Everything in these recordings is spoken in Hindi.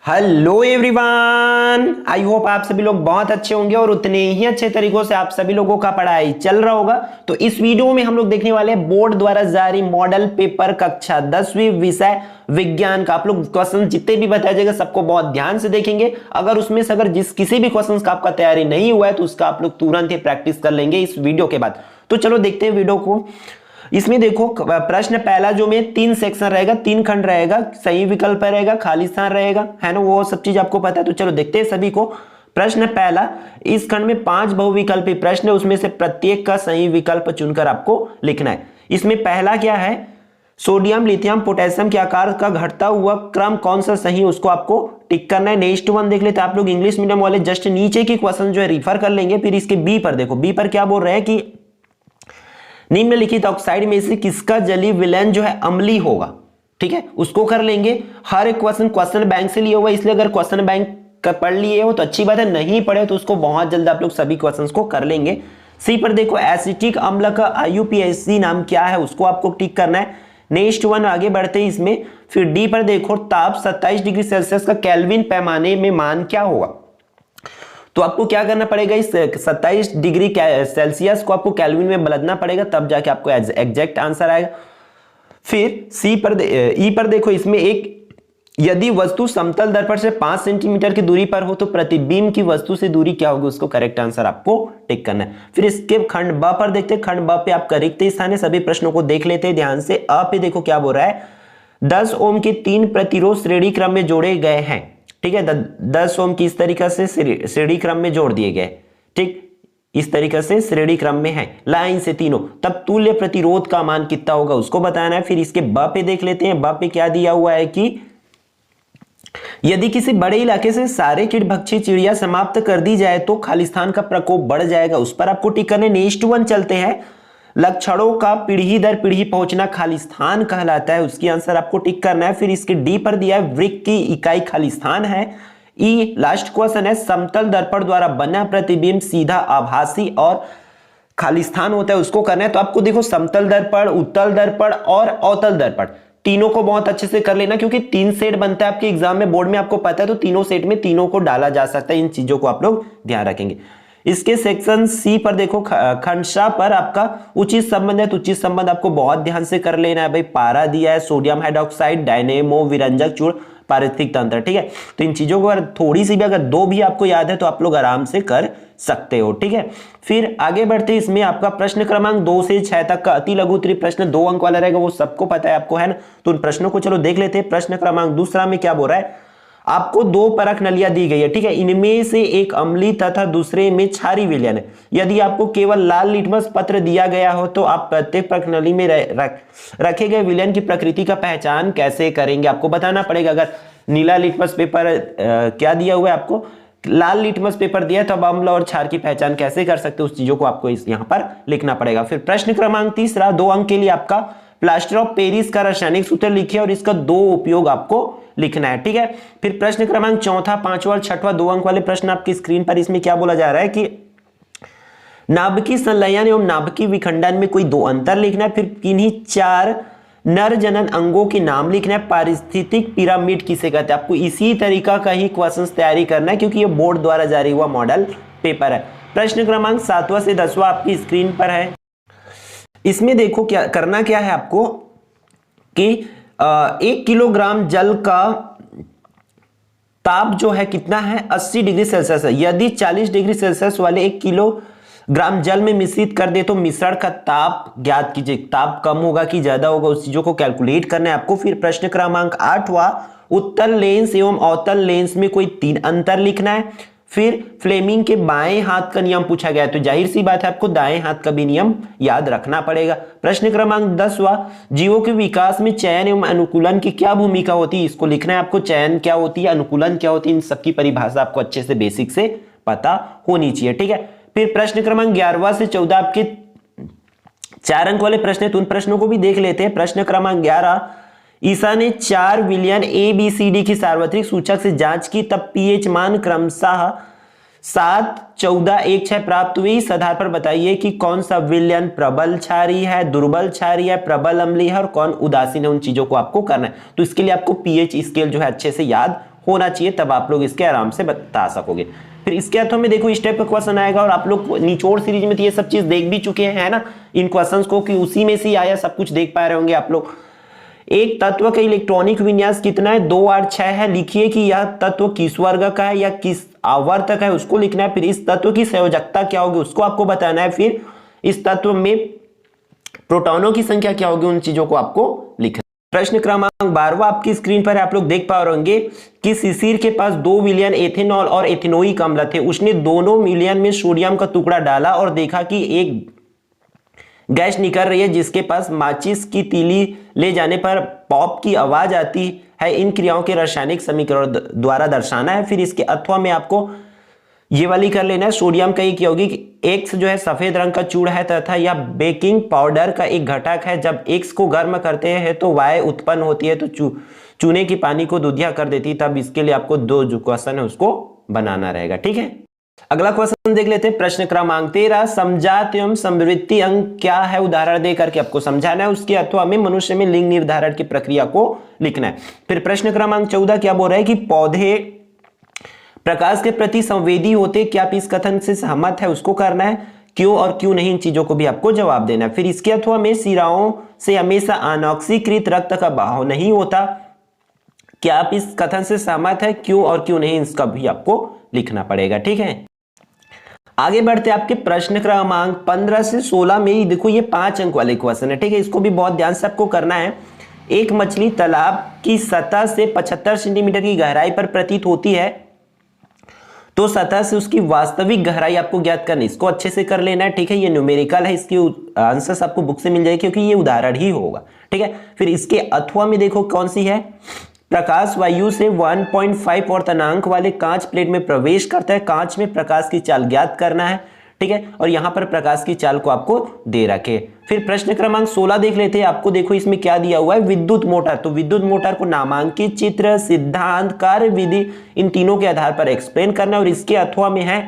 हेलो एवरीवन, आई होप आप सभी लोग बहुत अच्छे होंगे और उतने ही अच्छे तरीकों से आप सभी लोगों का पढ़ाई चल रहा होगा। तो इस वीडियो में हम लोग देखने वाले हैं बोर्ड द्वारा जारी मॉडल पेपर कक्षा 10वीं विषय विज्ञान का। आप लोग क्वेश्चन जितने भी बताया जाएगा सबको बहुत ध्यान से देखेंगे। अगर उसमें से जिस किसी भी क्वेश्चन का आपका तैयारी नहीं हुआ है तो उसका आप लोग तुरंत ही प्रैक्टिस कर लेंगे इस वीडियो के बाद। तो चलो देखते हैं वीडियो को। इसमें देखो प्रश्न पहला जो में 3 सेक्शन रहेगा, 3 खंड रहेगा, सही विकल्प रहेगा, खाली स्थान रहेगा, है ना, वो सब चीज आपको पता है। तो चलो देखते हैं सभी को। प्रश्न पहला, इस खंड में 5 बहुविकल्पी प्रश्न है, उसमें से प्रत्येक का सही विकल्प चुनकर आपको लिखना है। इसमें पहला क्या है, सोडियम लिथियम पोटेशियम के आकार का घटता हुआ क्रम कौन सा सही, उसको आपको टिक करना है। नेक्स्ट वन देख लेते हैं आप लोग, इंग्लिश मीडियम वाले जस्ट नीचे की क्वेश्चन जो है रिफर कर लेंगे। फिर इसके बी पर देखो, बी पर क्या बोल रहे हैं कि निम्नलिखित ऑक्साइड में से किसका जलीय विलयन जो है अम्लीय होगा, ठीक है, उसको कर लेंगे। हर एक क्वेश्चन बैंक से लिया हुआ, इसलिए अगर क्वेश्चन बैंक का पढ़ लिए हो तो अच्छी बात है, नहीं पढ़े तो उसको बहुत जल्द आप लोग सभी क्वेश्चंस को कर लेंगे। सी पर देखो, एसिटिक अम्ल का IUPAC नाम क्या है, उसको आपको टिक करना है। नेक्स्ट वन आगे बढ़ते हैं इसमें। फिर डी पर देखो, ताप 27 डिग्री सेल्सियस का केल्विन पैमाने में मान क्या होगा। तो आपको क्या करना पड़ेगा, इस 27 डिग्री सेल्सियस को आपको केल्विन में बदलना पड़ेगा, तब जाके आपको एग्जैक्ट आंसर आएगा। फिर सी पर ई पर देखो, इसमें एक, यदि वस्तु समतल दर्पण से 5 सेंटीमीटर की दूरी पर हो तो प्रतिबिंब की वस्तु से दूरी क्या होगी, उसको करेक्ट आंसर आपको टिक करना है। फिर इसके खंड ब पर देखते हैं। खंड ब पे आपका रिक्त स्थान है, सभी प्रश्नों को देख लेते हैं ध्यान से। अ पे देखो क्या बोल रहा है, 10 ओम के 3 प्रतिरोध श्रेणी क्रम में जोड़े गए हैं, ठीक है। 10 ओम की इस तरीके से श्रेणी क्रम में जोड़ दिए गए, ठीक, इस तरीके से श्रेणी क्रम में है लाइन से तीनों, तब तुल्य प्रतिरोध का मान कितना होगा उसको बताना है। फिर इसके ब पे देख लेते हैं। ब पे क्या दिया हुआ है कि यदि किसी बड़े इलाके से सारे कीटभक्षी चिड़िया समाप्त कर दी जाए तो खालिस्तान का प्रकोप बढ़ जाएगा, उस पर आपको टिक करने। नेक्स्ट वन चलते हैं, लक्षणों का पीढ़ी दर पीढ़ी पहुंचना खालिस्तान कहलाता है, उसकी आंसर आपको टिक करना है। फिर इसके डी पर दिया है, वृक्क की इकाई खालिस्तान है। ई लास्ट क्वेश्चन है, समतल दर्पण द्वारा बना प्रतिबिंब सीधा आभासी और खालिस्तान होता है, उसको करना है। तो आपको देखो, समतल दर्पण, उत्तल दर्पण और अवतल दर्पण, तीनों को बहुत अच्छे से कर लेना, क्योंकि 3 सेट बनता है आपके एग्जाम में, बोर्ड में आपको पता है, तो तीनों सेट में तीनों को डाला जा सकता है। इन चीजों को आप लोग ध्यान रखेंगे। इसके सेक्शन सी पर देखो, खंडशा पर आपका उचित संबंध है, तो उचित संबंध आपको बहुत ध्यान से कर लेना है भाई। पारा दिया है, सोडियम हाइड्रोक्साइड, डायनेमो, विरंजक चूर्ण, पारिस्थितिक तंत्र, ठीक है। तो इन चीजों को अगर थोड़ी सी भी अगर 2 भी आपको याद है तो आप लोग आराम से कर सकते हो, ठीक है। फिर आगे बढ़ते, इसमें आपका प्रश्न क्रमांक 2 से 6 तक का अति लघु उत्तरीय प्रश्न 2 अंक वाला रहेगा, वो सबको पता है आपको, है ना। तो उन प्रश्नों को चलो देख लेते हैं। प्रश्न क्रमांक दूसरा में क्या बोल रहा है, आपको 2 परख नलियां दी गई है, ठीक है, इनमें से एक अम्लीय तथा दूसरे में क्षारीय विलयन है। यदि आपको केवल लाल लिटमस पत्र दिया गया हो तो आप प्रत्येक परख नली में रखे गए विलयन की प्रकृति का पहचान कैसे करेंगे, आपको बताना पड़ेगा। अगर नीला लिटमस पेपर क्या दिया हुआ है आपको, लाल लिटमस पेपर दिया, तो अब अम्ल और क्षार की पहचान कैसे कर सकते हो, उस चीजों को आपको यहां पर लिखना पड़ेगा। फिर प्रश्न क्रमांक तीसरा, 2 अंक के लिए आपका प्लास्टर ऑफ पेरिस का रासायनिक सूत्र लिखिए और इसका 2 उपयोग आपको लिखना है, ठीक है। फिर प्रश्न क्रमांक चौथा, 5वां और 6वां 2 अंक वाले प्रश्न आपकी स्क्रीन पर, इसमें क्या बोला जा रहा है कि नाभिकीय संलयन एवं नाभिकीय विखंडन में कोई 2 अंतर लिखना है। फिर किन्हीं 4 नर जनन अंगों के नाम लिखना है। पारिस्थितिक पिरामिड किसे कहते हैं, आपको इसी तरीका का ही क्वेश्चन तैयारी करना है, क्योंकि ये बोर्ड द्वारा जारी हुआ मॉडल पेपर है। प्रश्न क्रमांक 7वां से 10वां आपकी स्क्रीन पर है। इसमें देखो क्या करना, क्या है आपको कि 1 किलोग्राम जल का ताप जो है कितना है, 80 डिग्री सेल्सियस है। यदि 40 डिग्री सेल्सियस वाले 1 किलोग्राम जल में मिश्रित कर दे तो मिश्रण का ताप ज्ञात कीजिए। ताप कम होगा कि ज्यादा होगा, उस चीजों को कैलकुलेट करना है आपको। फिर प्रश्न क्रमांक 8वां, उत्तल लेंस एवं अवतल लेंस में कोई 3 अंतर लिखना है। फिर फ्लेमिंग के बाएं हाथ का नियम पूछा गया है, तो जाहिर सी बात है आपको दाएं हाथ का भी नियम याद रखना पड़ेगा। प्रश्न क्रमांक 10वां, जीवों के विकास में चयन एवं अनुकूलन की क्या भूमिका होती है, इसको लिखना है आपको। चयन क्या होती है, अनुकूलन क्या होती है, इन सबकी परिभाषा आपको अच्छे से बेसिक से पता होनी चाहिए, ठीक है। फिर प्रश्न क्रमांक 11वां से 14 आपके 4 अंक वाले प्रश्न है, तो उन प्रश्नों को भी देख लेते हैं। प्रश्न क्रमांक 11, ईसा ने 4 विलयन ABCD की सार्वत्रिक सूचक से जांच की, तब पीएच मान क्रमशः 7, 14, 1, 6 प्राप्त हुई। इस आधार पर बताइए कि कौन सा विलयन प्रबल क्षारीय है, दुर्बल क्षारीय है, प्रबल अम्लीय है और कौन उदासीन है, उन चीजों को आपको करना है। तो इसके लिए आपको पीएच स्केल जो है अच्छे से याद होना चाहिए, तब आप लोग इसके आराम से बता सकोगे। फिर इसके अर्थों में देखो इस टाइप का क्वेश्चन आएगा, और आप लोग निचोड़ सीरीज में तो ये सब चीज देख भी चुके हैं, है ना, इन क्वेश्चंस को, कि उसी में से आया, सब कुछ देख पा रहे होंगे आप लोग। एक तत्व का इलेक्ट्रॉनिक विन्यास कितना है, 2 8 6 है। लिखिए कि यह तत्व किस वर्ग का है या किस आवर्तक है, उसको लिखना है। फिर इस तत्व की संयोजकता क्या होगी उसको आपको बताना है। फिर इस तत्व में प्रोटॉनों की संख्या क्या होगी, उन चीजों को आपको लिखना है। प्रश्न क्रमांक 12 आपकी स्क्रीन पर आप लोग देख पा रहे होंगे कि शिशिर के पास 2 विलयन एथेनॉल और एथेनोइक अम्ल थे। उसने दोनों विलयन में सोडियम का टुकड़ा डाला और देखा कि एक गैस निकल रही है जिसके पास माचिस की तीली ले जाने पर पॉप की आवाज आती है। इन क्रियाओं के रासायनिक समीकरण द्वारा दर्शाना है। फिर इसके अथवा में आपको ये वाली कर लेना है। सोडियम का क्या होगी कि एक्स जो है सफेद रंग का चूड़ा है तथा यह बेकिंग पाउडर का एक घटक है। जब एक्स को गर्म करते हैं तो वाय उत्पन्न होती है, तो चूने की पानी को दूधिया कर देती है। तब इसके लिए आपको 2 जो क्वेश्चन है उसको बनाना रहेगा, ठीक है। अगला क्वेश्चन देख लेते हैं, प्रश्न क्रमांक 13, समजात एवं समवृत्ति अंग क्या है, उदाहरण दे करके आपको समझाना है। उसके अथवा में मनुष्य में लिंग निर्धारण की प्रक्रिया को लिखना है। फिर प्रश्न क्रमांक 14 क्या बोल रहा है कि पौधे प्रकाश के प्रति संवेदी होते, क्या आप इस कथन से सहमत है, उसको करना है। क्यों और क्यों नहीं, इन चीजों को भी आपको जवाब देना है। फिर इसके अथवा में शिराओं से हमेशा अनऑक्सीकृत रक्त का बहाव नहीं होता, क्या आप इस कथन से सहमत है, क्यों और क्यों नहीं, इसका भी आपको लिखना पड़ेगा, ठीक है। आगे बढ़ते आपके प्रश्न क्रमांक 15 से 16 में देखो ये 5 अंक वाले क्वेश्चन है, ठीक है। इसको भी बहुत ध्यान से आपको करना है। एक मछली तालाब की सतह से 75 सेंटीमीटर की गहराई पर प्रतीत होती है, तो सतह से उसकी वास्तविक गहराई आपको ज्ञात करनी। इसको अच्छे से कर लेना है, ठीक है। ये न्यूमेरिकल है, इसकी आंसर्स आपको बुक से मिल जाएगी क्योंकि ये उदाहरण ही होगा, ठीक है। फिर इसके अथवा में देखो कौन सी है, प्रकाश वायु से 1.5 वर्तनांक वाले कांच प्लेट में प्रवेश करता है। कांच में प्रकाश की चाल ज्ञात करना है, ठीक है। और यहां पर प्रकाश की चाल को आपको दे रखे। फिर प्रश्न क्रमांक 16 देख लेते हैं। आपको देखो इसमें क्या दिया हुआ है, विद्युत मोटर। तो विद्युत मोटर को नामांकित, चित्र, सिद्धांत, कार्य विधि, इन तीनों के आधार पर एक्सप्लेन करना है। और इसके अथवा में है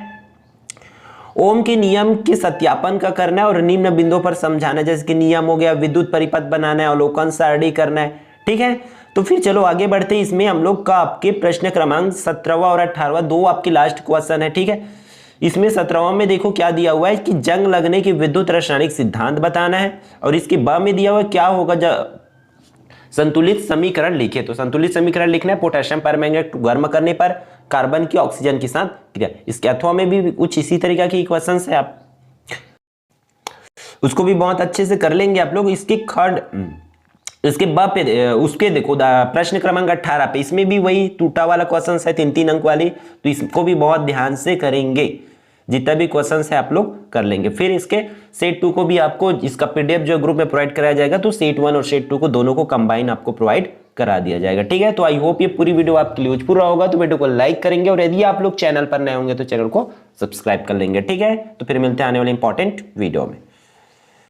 ओम के नियम के सत्यापन का करना है और निम्न बिंदुओं पर समझाना है, जैसे कि नियम हो गया, विद्युत परिपथ बनाना है, अवलोकन सारणी करना है, ठीक है। तो फिर चलो आगे बढ़ते हैं। इसमें हम लोग का आपके प्रश्न क्रमांक 17वां और 18वां 2 आपकी लास्ट क्वेश्चन है, ठीक है। इसमें 17वां में देखो क्या दिया हुआ है कि जंग लगने की विद्युत रासायनिक सिद्धांत बताना है। और इसके ब में दिया हुआ है क्या होगा, जब संतुलित समीकरण लिखे। तो संतुलित समीकरण लिखना है, पोटेशियम परमैंगनेट गर्म करने पर कार्बन की ऑक्सीजन के साथ क्रिया। इसके अथवा में भी कुछ इसी तरीका की क्वेश्चन है, आप उसको भी बहुत अच्छे से कर लेंगे आप लोग। इसके खंड इसके ब पे उसके देखो प्रश्न क्रमांक 18 पे, इसमें भी वही टूटा वाला क्वेश्चन है, 3-3 अंक वाली। तो इसको भी बहुत ध्यान से करेंगे, जितना भी क्वेश्चन है आप लोग कर लेंगे। फिर इसके सेट 2 को भी आपको इसका पीडीएफ जो ग्रुप में प्रोवाइड कराया जाएगा, तो सेट 1 और सेट 2 को दोनों को कंबाइन आपको प्रोवाइड करा दिया जाएगा, ठीक है। तो आई होप ये पूरी वीडियो आपके लिए यूजफुल रहा होगा। तो वीडियो को लाइक करेंगे और यदि आप लोग चैनल पर नए होंगे तो चैनल को सब्सक्राइब कर लेंगे, ठीक है। तो फिर मिलते हैं आने वाले इंपॉर्टेंट वीडियो में।